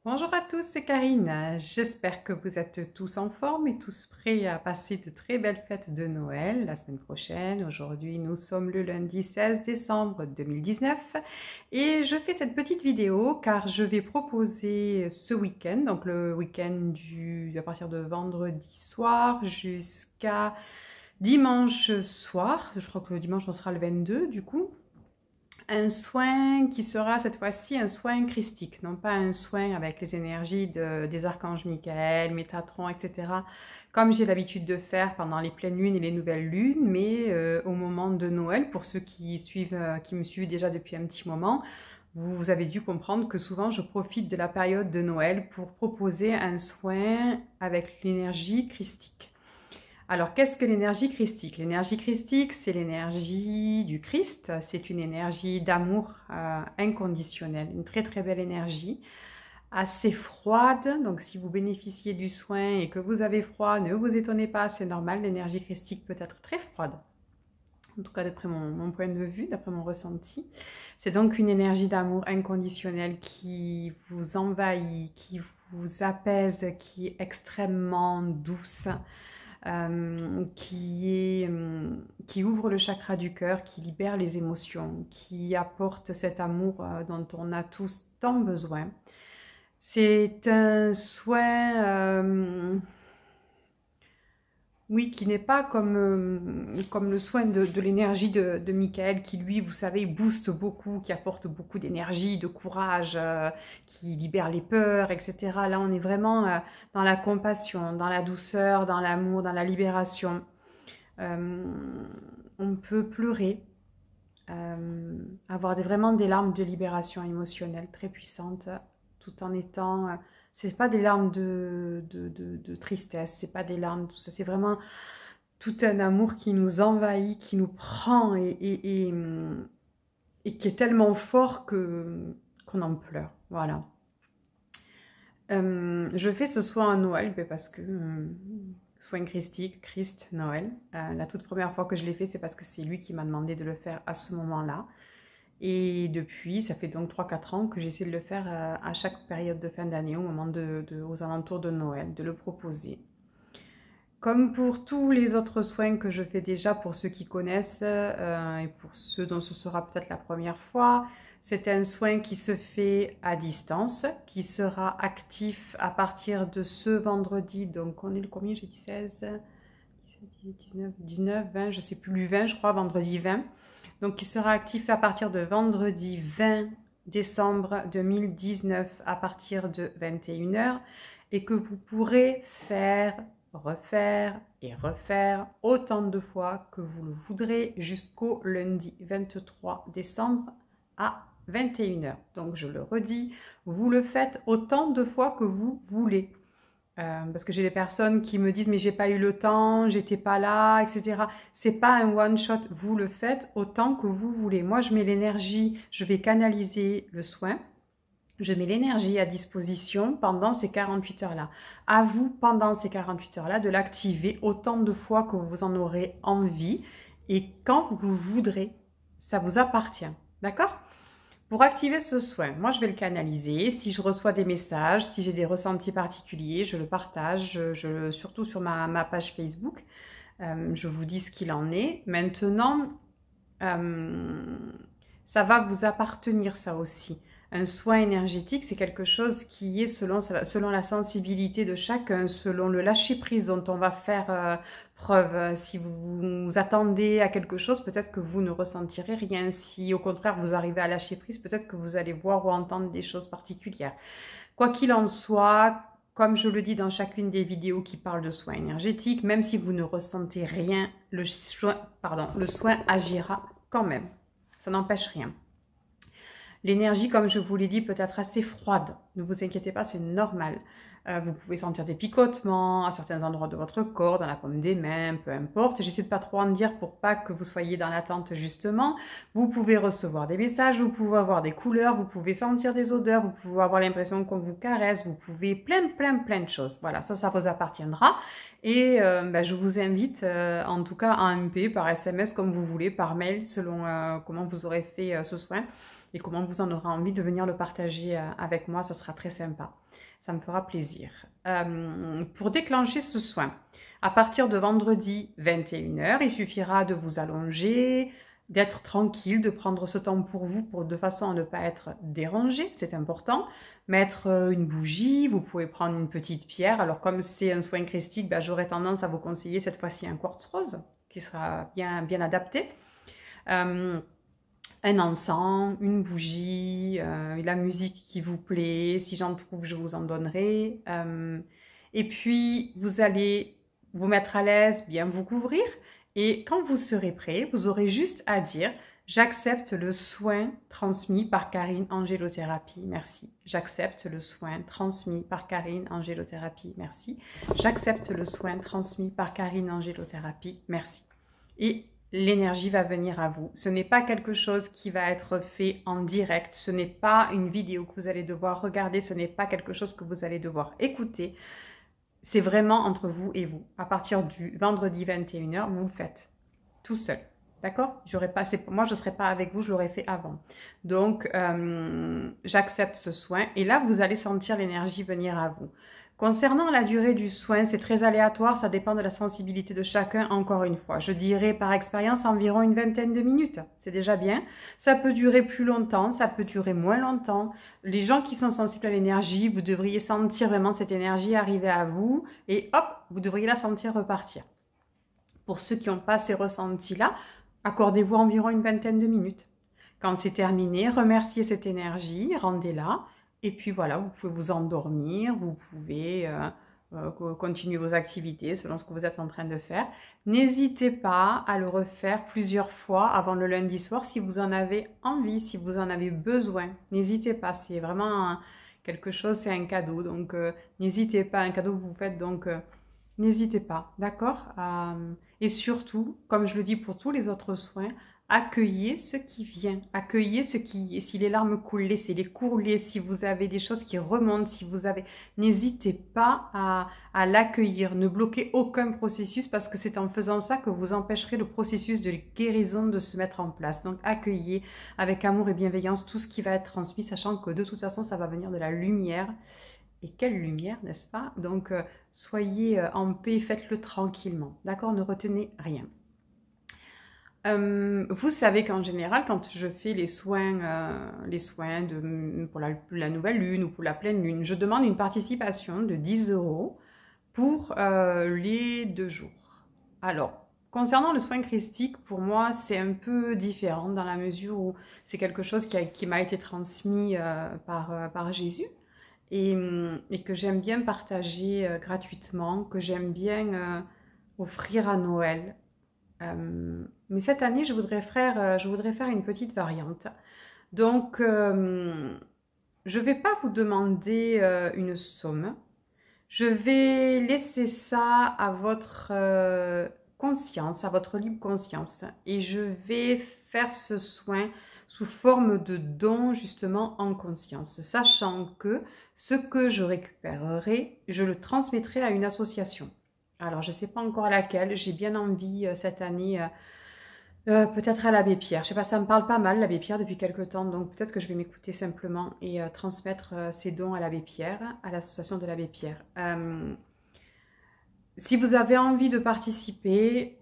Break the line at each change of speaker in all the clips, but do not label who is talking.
Bonjour à tous, c'est Karine. J'espère que vous êtes tous en forme et tous prêts à passer de très belles fêtes de Noël la semaine prochaine. Aujourd'hui, nous sommes le lundi 16 décembre 2019 et je fais cette petite vidéo car je vais proposer ce week-end, donc le week-end à partir de vendredi soir jusqu'à dimanche soir. Je crois que le dimanche, on sera le 22 du coup. Un soin qui sera cette fois-ci un soin christique, non pas un soin avec les énergies des archanges Michael, Métatron, etc., comme j'ai l'habitude de faire pendant les pleines lunes et les nouvelles lunes, mais au moment de Noël, pour ceux qui me suivent déjà depuis un petit moment, vous avez dû comprendre que souvent je profite de la période de Noël pour proposer un soin avec l'énergie christique. Alors, qu'est-ce que l'énergie christique? L'énergie christique, c'est l'énergie du Christ, c'est une énergie d'amour inconditionnel, une très très belle énergie, assez froide. Donc, si vous bénéficiez du soin et que vous avez froid, ne vous étonnez pas, c'est normal, l'énergie christique peut être très froide. En tout cas, d'après mon point de vue, d'après mon ressenti. C'est donc une énergie d'amour inconditionnel qui vous envahit, qui vous apaise, qui est extrêmement douce. Qui ouvre le chakra du cœur, qui libère les émotions, qui apporte cet amour dont on a tous tant besoin. C'est un soin, oui, qui n'est pas comme le soin de l'énergie de Michael, qui lui, vous savez, booste beaucoup, qui apporte beaucoup d'énergie, de courage, qui libère les peurs, etc. Là, on est vraiment dans la compassion, dans la douceur, dans l'amour, dans la libération. Euh, on peut pleurer, avoir vraiment des larmes de libération émotionnelle très puissantes, tout en étant... c'est pas des larmes de tristesse, c'est pas des larmes, tout ça, c'est vraiment tout un amour qui nous envahit, qui nous prend et qui est tellement fort qu'on en pleure. Voilà. Je fais ce soin à Noël parce que soin christique, Christ, Noël. La toute première fois que je l'ai fait, c'est parce que c'est lui qui m'a demandé de le faire à ce moment-là. Et depuis, ça fait donc 3-4 ans que j'essaie de le faire à chaque période de fin d'année, aux alentours de Noël, de le proposer. Comme pour tous les autres soins que je fais déjà, pour ceux qui connaissent et pour ceux dont ce sera peut-être la première fois, c'est un soin qui se fait à distance, qui sera actif à partir de ce vendredi. Donc on est le combien? J'ai dit 16, 19, 20, je ne sais plus, le 20 je crois, vendredi 20. Donc qui sera actif à partir de vendredi 20 décembre 2019 à partir de 21 h et que vous pourrez faire, refaire et refaire autant de fois que vous le voudrez jusqu'au lundi 23 décembre à 21 h. Donc je le redis, vous le faites autant de fois que vous voulez. Parce que j'ai des personnes qui me disent mais j'ai pas eu le temps, j'étais pas là, etc. C'est pas un one shot, vous le faites autant que vous voulez. Moi je mets l'énergie, je vais canaliser le soin, je mets l'énergie à disposition pendant ces 48 heures-là. À vous, pendant ces 48 heures-là, de l'activer autant de fois que vous en aurez envie et quand vous voudrez. Ça vous appartient. D'accord? Pour activer ce soin, moi je vais le canaliser. Si je reçois des messages, si j'ai des ressentis particuliers, je le partage, surtout sur ma page Facebook. Je vous dis ce qu'il en est. Maintenant, ça va vous appartenir ça aussi. Un soin énergétique, c'est quelque chose qui est selon la sensibilité de chacun, selon le lâcher-prise dont on va faire preuve. Si vous attendez à quelque chose, peut-être que vous ne ressentirez rien. Si au contraire vous arrivez à lâcher prise, peut-être que vous allez voir ou entendre des choses particulières. Quoi qu'il en soit, comme je le dis dans chacune des vidéos qui parlent de soins énergétiques, même si vous ne ressentez rien, le soin agira quand même. Ça n'empêche rien. L'énergie, comme je vous l'ai dit, peut être assez froide. Ne vous inquiétez pas, c'est normal. Vous pouvez sentir des picotements à certains endroits de votre corps, dans la paume des mains, peu importe. J'essaie de pas trop en dire pour pas que vous soyez dans l'attente justement. Vous pouvez recevoir des messages, vous pouvez avoir des couleurs, vous pouvez sentir des odeurs, vous pouvez avoir l'impression qu'on vous caresse, vous pouvez plein de choses. Voilà, ça vous appartiendra. Et je vous invite en tout cas en MP, par SMS, comme vous voulez, par mail, selon comment vous aurez fait ce soin. et comment vous en aurez envie de venir le partager avec moi, ça sera très sympa. Ça me fera plaisir. Pour déclencher ce soin, à partir de vendredi 21 h, il suffira de vous allonger, d'être tranquille, de prendre ce temps pour vous de façon à ne pas être dérangé, c'est important. Mettre une bougie, vous pouvez prendre une petite pierre. Alors comme c'est un soin christique, ben, j'aurais tendance à vous conseiller cette fois-ci un quartz rose qui sera bien adapté. Un encens, une bougie, la musique qui vous plaît, si j'en trouve je vous en donnerai. Et puis vous allez vous mettre à l'aise, bien vous couvrir, et quand vous serez prêt, vous aurez juste à dire « J'accepte le soin transmis par Karine Angélothérapie, merci. J'accepte le soin transmis par Karine Angélothérapie, merci. J'accepte le soin transmis par Karine Angélothérapie, merci. » Et l'énergie va venir à vous. Ce n'est pas quelque chose qui va être fait en direct, ce n'est pas une vidéo que vous allez devoir regarder, ce n'est pas quelque chose que vous allez devoir écouter. C'est vraiment entre vous et vous. À partir du vendredi 21 h, vous le faites tout seul. D'accord? Moi, je ne serai pas avec vous, je l'aurais fait avant. Donc, j'accepte ce soin. Et là, vous allez sentir l'énergie venir à vous. Concernant la durée du soin, c'est très aléatoire, ça dépend de la sensibilité de chacun, encore une fois. Je dirais par expérience environ une vingtaine de minutes, c'est déjà bien. Ça peut durer plus longtemps, ça peut durer moins longtemps. Les gens qui sont sensibles à l'énergie, vous devriez sentir vraiment cette énergie arriver à vous et hop, vous devriez la sentir repartir. Pour ceux qui n'ont pas ces ressentis-là, accordez-vous environ une vingtaine de minutes. Quand c'est terminé, remerciez cette énergie, rendez-la. Et puis voilà, vous pouvez vous endormir, vous pouvez continuer vos activités selon ce que vous êtes en train de faire. N'hésitez pas à le refaire plusieurs fois avant le lundi soir si vous en avez envie, si vous en avez besoin. N'hésitez pas, c'est vraiment quelque chose, c'est un cadeau. Donc n'hésitez pas, un cadeau que vous faites, donc n'hésitez pas, d'accord? Et surtout, comme je le dis pour tous les autres soins, accueillez ce qui vient, accueillez ce qui est. Si les larmes coulent, laissez-les couler. Si vous avez des choses qui remontent, si vous avez... N'hésitez pas à l'accueillir. Ne bloquez aucun processus parce que c'est en faisant ça que vous empêcherez le processus de guérison de se mettre en place. Donc accueillez avec amour et bienveillance tout ce qui va être transmis, sachant que de toute façon, ça va venir de la lumière. Et quelle lumière, n'est-ce pas? Donc, soyez en paix, faites-le tranquillement. D'accord? Ne retenez rien. Vous savez qu'en général, quand je fais les soins pour la nouvelle lune ou pour la pleine lune, je demande une participation de 10 € pour les 2 jours. Alors, concernant le soin christique, pour moi, c'est un peu différent dans la mesure où c'est quelque chose qui m'a été transmis par Jésus. Et que j'aime bien partager gratuitement, que j'aime bien offrir à Noël. Mais cette année, je voudrais faire une petite variante. Donc, je ne vais pas vous demander une somme. Je vais laisser ça à votre conscience, à votre libre conscience. Et je vais faire ce soin sous forme de don justement en conscience, sachant que ce que je récupérerai, je le transmettrai à une association. Alors, je ne sais pas encore laquelle, j'ai bien envie cette année, peut-être à l'abbé Pierre. Je ne sais pas, ça me parle pas mal l'abbé Pierre depuis quelque temps, donc peut-être que je vais m'écouter simplement et transmettre ces dons à l'abbé Pierre, à l'association de l'abbé Pierre. Si vous avez envie de participer,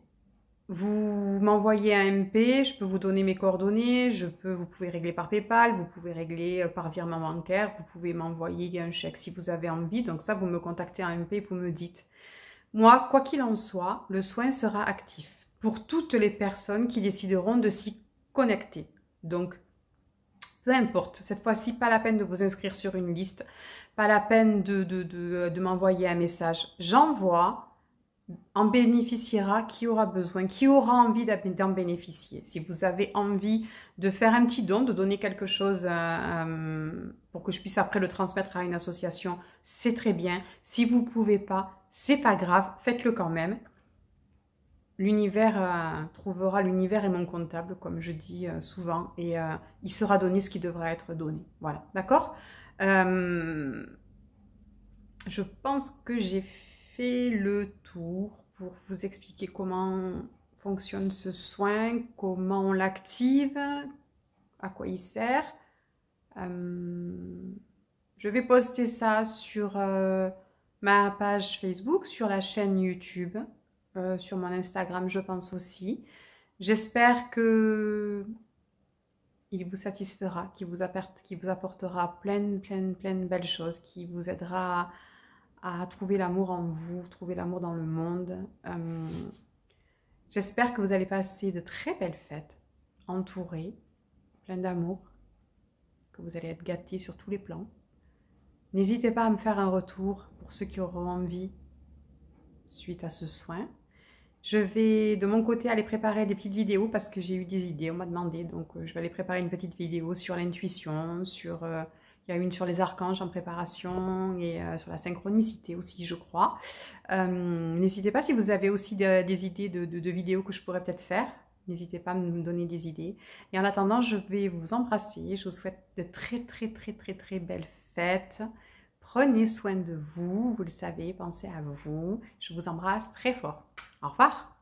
vous m'envoyez un MP, je peux vous donner mes coordonnées, vous pouvez régler par PayPal, vous pouvez régler par virement bancaire, vous pouvez m'envoyer un chèque si vous avez envie. Donc ça, vous me contactez en MP, vous me dites. Moi, quoi qu'il en soit, le soin sera actif pour toutes les personnes qui décideront de s'y connecter. Donc, peu importe, cette fois-ci, pas la peine de vous inscrire sur une liste, pas la peine de m'envoyer un message. J'envoie. En bénéficiera qui aura besoin, qui aura envie d'en bénéficier. Si vous avez envie de faire un petit don, de donner quelque chose pour que je puisse après le transmettre à une association, c'est très bien. Si vous ne pouvez pas, c'est pas grave, faites-le quand même. L'univers trouvera, l'univers est mon comptable, comme je dis souvent, et il sera donné ce qui devra être donné. Voilà, d'accord? Je pense que j'ai fait le tour pour vous expliquer comment fonctionne ce soin, comment on l'active, à quoi il sert. Je vais poster ça sur ma page Facebook, sur la chaîne YouTube, sur mon Instagram, je pense aussi. J'espère que il vous satisfera, qu'il vous apportera plein de belles choses, qui vous aidera à trouver l'amour en vous, trouver l'amour dans le monde. J'espère que vous allez passer de très belles fêtes, entourées, plein d'amour, que vous allez être gâtés sur tous les plans. N'hésitez pas à me faire un retour pour ceux qui auront envie suite à ce soin. Je vais de mon côté aller préparer des petites vidéos parce que j'ai eu des idées, on m'a demandé, donc je vais aller préparer une petite vidéo sur l'intuition, il y a une sur les archanges en préparation et sur la synchronicité aussi, je crois. N'hésitez pas si vous avez aussi des idées de vidéos que je pourrais peut-être faire. N'hésitez pas à me donner des idées. Et en attendant, je vais vous embrasser. Je vous souhaite de très belles fêtes. Prenez soin de vous, vous le savez, pensez à vous. Je vous embrasse très fort. Au revoir.